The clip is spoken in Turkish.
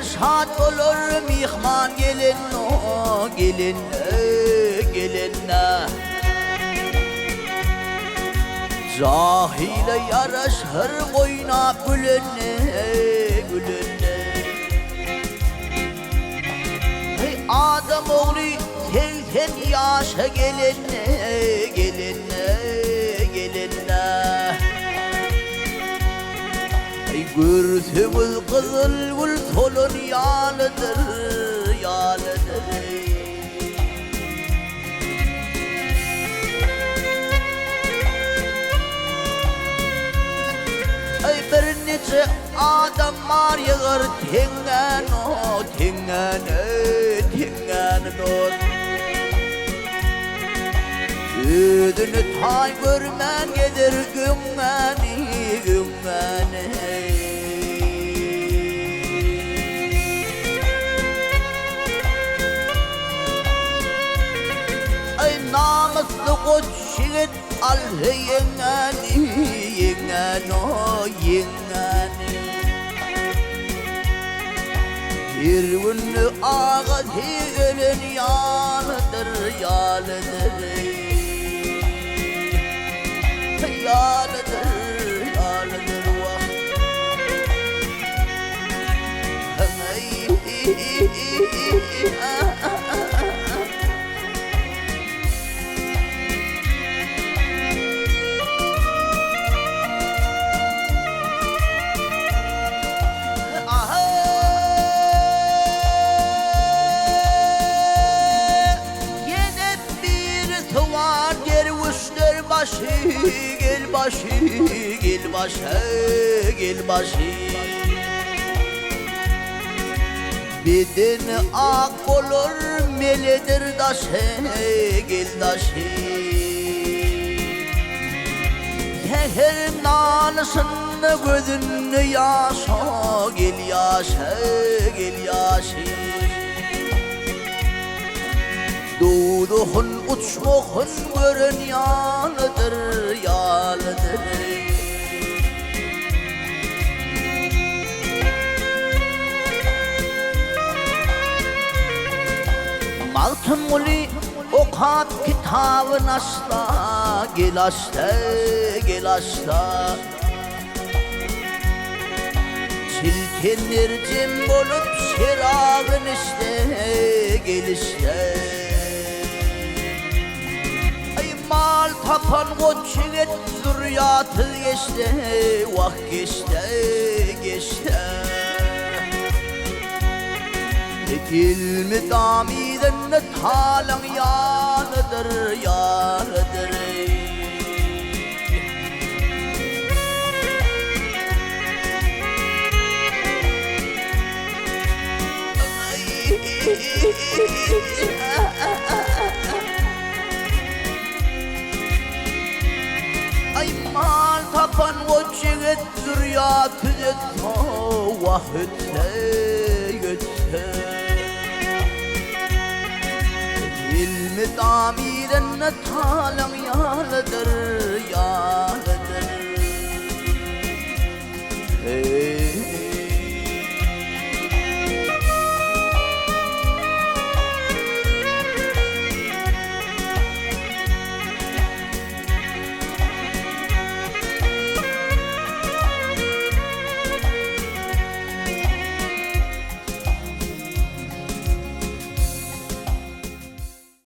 şad olur mihman gelin o gelin gelinne. Cahile yaraşır boyna gülünne gülünne. Hey adam oğlu telten yaşa gelinne gelinne gelinne. Gürsümüz kızıl gül solun yalıdır, yalıdır. Ay bir nice adamlar yığır tingen o, tingen o. Yüzünü tay görmen gelir gümmeni, gümmeni. Namuslu koç şiit al yengeni, yengen o yengeni. Bir günlü ağız gelin yalıdır, yalıdır. Yalıdır, yalıdır vah. Gel başı, gel başı, gel başı. Bedeni ak olur meledir daşı, gel daşı. Her nalısını gözünü yaşa, gel yaşa, gel yaşa. Doğduğun uçmuğun görün yalıdır, yalıdır. Altın uli okat kitabın asla, gel asla, gel asla. Çilkinler cem bolup şerabın işte, gel işte. Mal tapan koç yiğit zürriyatı geçti, vah geçti, geçti. Dikilmi damiden talan yalıdır, yalıdır. Ay mal tapan koç yiğit zürriyatı geçti, vah ötse, ötse. İlmi damiren talan yalıdır, yalıdır.